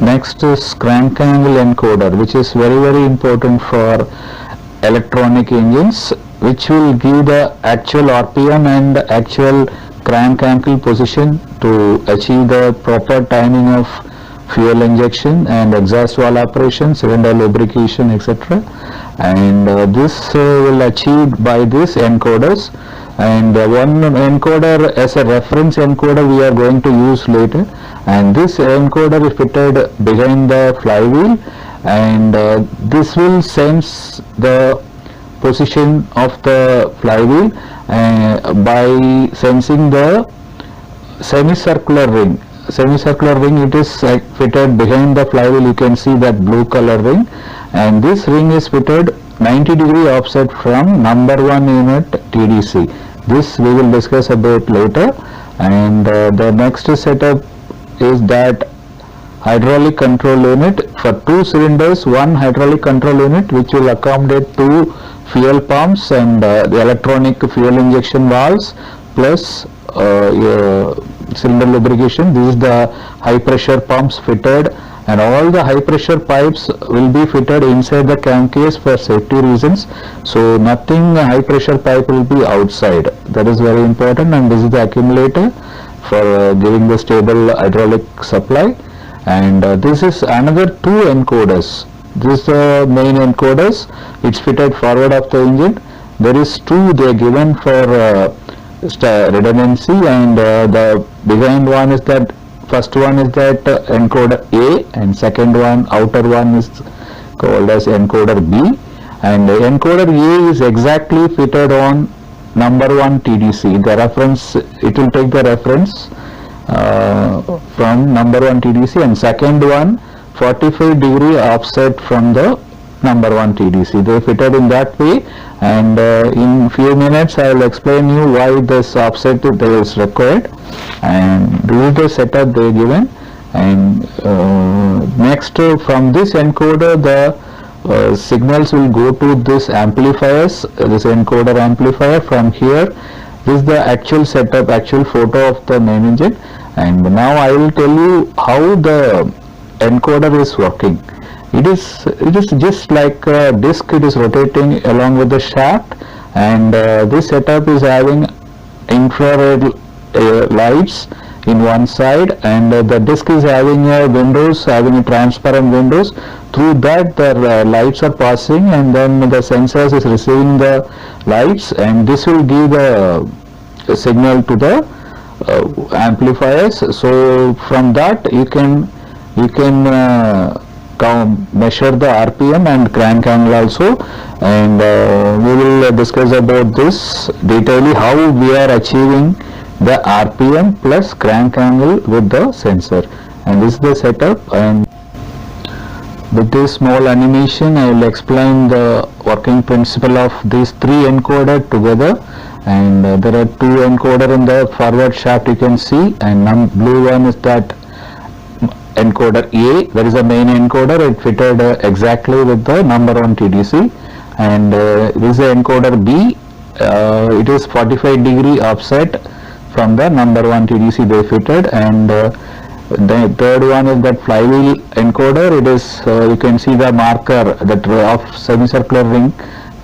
Next is crank angle encoder, which is very important for electronic engines, which will give the actual RPM and actual crank angle position to achieve the proper timing of fuel injection and exhaust valve operation, cylinder lubrication, etc. And this will achieved by these encoders. And one encoder as a reference encoder we are going to use later, and this encoder is fitted behind the flywheel, and this will sense the position of the flywheel by sensing the semicircular ring. It is fitted behind the flywheel. You can see that blue color ring, and this ring is fitted 90-degree offset from number 1 unit TDC. This we will discuss about later. And the next setup is that hydraulic control unit for 2 cylinders, 1 hydraulic control unit which will accommodate 2 fuel pumps and the electronic fuel injection valves plus cylinder lubrication. This is the high pressure pumps fitted, and all the high pressure pipes will be fitted inside the crankcase for safety reasons, so nothing high pressure pipe will be outside. That is very important. And this is the accumulator for giving the stable hydraulic supply. And this is another 2 encoders. This is the main encoders. It's fitted forward of the engine. There is 2 they are given for redundancy, and the behind one is that first one is that encoder A, and second one, outer one, is called as encoder B. And encoder A is exactly fitted on number 1 TDC. The reference, it will take the reference from number 1 TDC, and second one 45-degree offset from the number 1 TDC. They fitted in that way, and in few minutes I will explain you why this offset is required. And this is the setup they are given. And next, from this encoder the signals will go to this amplifiers, this encoder amplifier. From here, this is the actual setup, actual photo of the main engine. And now I will tell you how the encoder is working. It is just like a disc. It is rotating along with the shaft, and this setup is having infrared lights in one side, and the disc is having windows, having a transparent windows. Through that the lights are passing, and then the sensors is receiving the lights, and this will give the signal to the amplifiers. So from that you can measure the RPM and crank angle also, and we will discuss about this detailedly, how we are achieving the RPM plus crank angle with the sensor. And this is the setup. And with this small animation I will explain the working principle of these 3 encoder together. And there are 2 encoder in the forward shaft, you can see, and blue one is that encoder A. That is the main encoder. It fitted exactly with the number 1 TDC. And this is the encoder B. It is 45-degree offset from the number 1 TDC they fitted. And the third one is that flywheel encoder. It is you can see the marker that of semicircular ring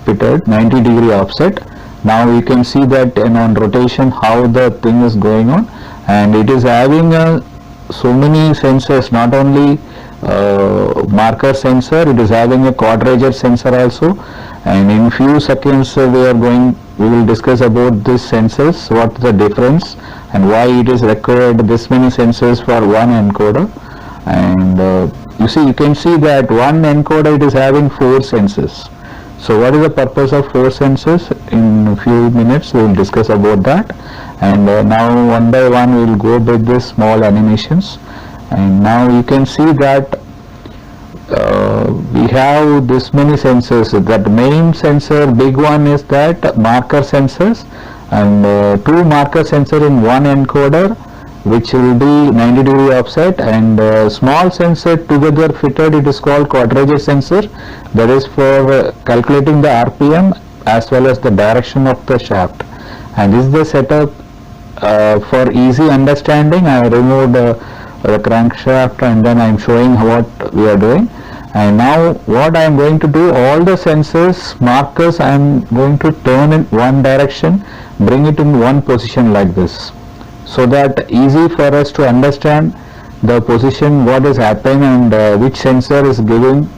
fitted 90-degree offset. Now you can see that on rotation how the thing is going on, and it is having so many sensors, not only marker sensor, it is having a quadrature sensor also. And in few seconds we will discuss about these sensors, what is the difference and why it is required this many sensors for one encoder. And you can see that one encoder, it is having 4 sensors. So what is the purpose of 4 sensors? In a few minutes we will discuss about that. And now one by one we will go with this small animations. And now you can see that we have this many sensors. That main sensor, big one, is that marker sensors, and 2 marker sensor in one encoder, which will be 90-degree offset, and small sensor together fitted. It is called quadrature sensor. That is for calculating the RPM as well as the direction of the shaft. And this is the setup. For easy understanding, I have removed the crankshaft, and then I am showing what we are doing. And now what I am going to do, all the sensors markers I am going to turn in one direction, bring it in one position like this, so that easy for us to understand the position, what is happening, and which sensor is giving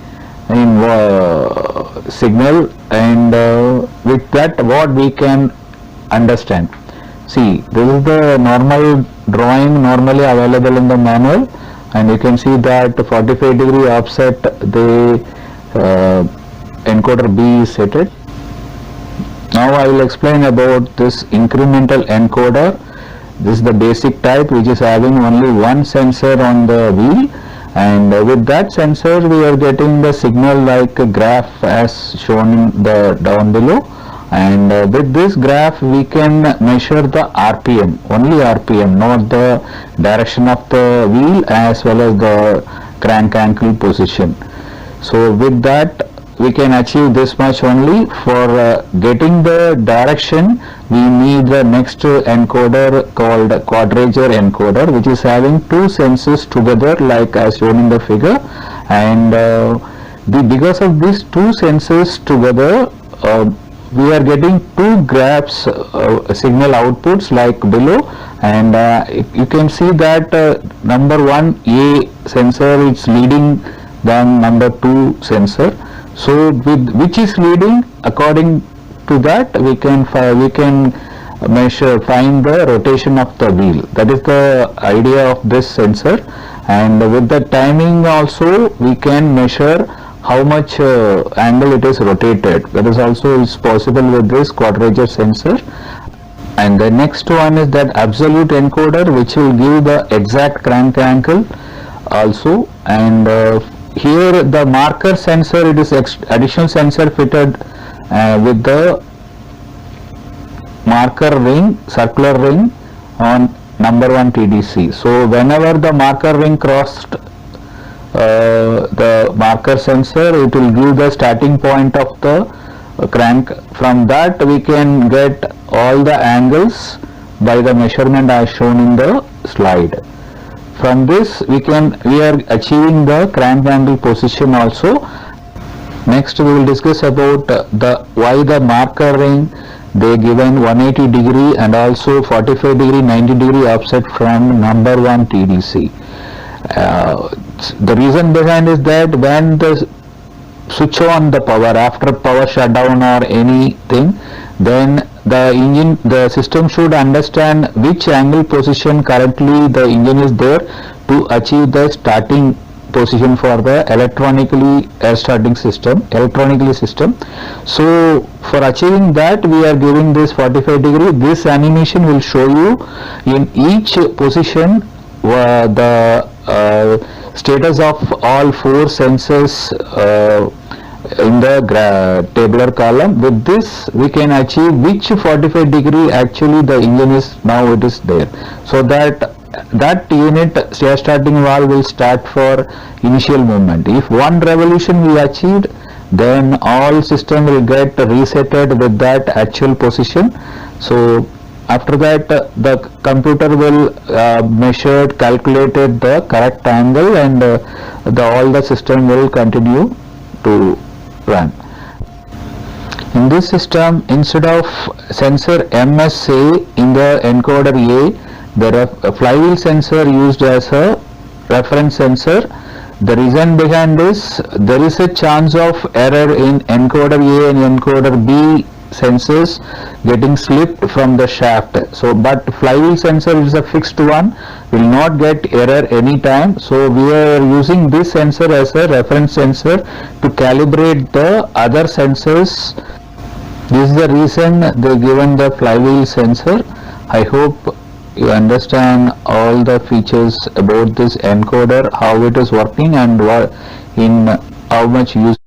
in signal, and with that what we can understand. See, this is the normal drawing normally available in the manual, and you can see that 45-degree offset the encoder B is set it. Now I will explain about this incremental encoder. This is the basic type, which is having only one sensor on the wheel, and with that sensor we are getting the signal like a graph as shown in the down below. And with this graph we can measure the RPM, only RPM, not the direction of the wheel as well as the crank ankle position. So with that we can achieve this much only. For getting the direction we need the next encoder called quadrature encoder, which is having two sensors together like as shown in the figure, and because of these two sensors together we are getting two graphs signal outputs like below, and you can see that number 1 A sensor is leading than number 2 sensor. So with which is leading, according to that we can find the rotation of the wheel. That is the idea of this sensor, and with the timing also we can measure how much angle it is rotated. That is also is possible with this quadrature sensor. And the next one is that absolute encoder, which will give the exact crank angle also. And here the marker sensor, it is additional sensor fitted with the marker ring, circular ring on number 1 TDC. So whenever the marker ring crossed the marker sensor, it will give the starting point of the crank. From that we can get all the angles by the measurement as shown in the slide. From this we are achieving the crank angle position also. Next we will discuss about why the marker ring they given 180 degree and also 45 degree 90 degree offset from number 1 TDC. The reason behind is that when the switch on the power after power shutdown or anything, then the system should understand which angle position currently the engine is there to achieve the starting position for the electronically system. So for achieving that we are giving this 45 degree. This animation will show you in each position the status of all 4 sensors in the tabular column. With this we can achieve which 45 degree actually the engine is now it is there, so that unit starting valve will start for initial movement. If one revolution we achieved, then all system will get resetted with that actual position. So after that the computer will calculated the correct angle, and all the system will continue to run. In this system, instead of sensor MSA in the encoder A, there are a flywheel sensor used as a reference sensor. The reason behind this, there is a chance of error in encoder A and encoder B sensors getting slipped from the shaft. So but flywheel sensor is a fixed one, will not get error anytime. So we are using this sensor as a reference sensor to calibrate the other sensors. This is the reason they given the flywheel sensor. I hope you understand all the features about this encoder, how it is working, and how much use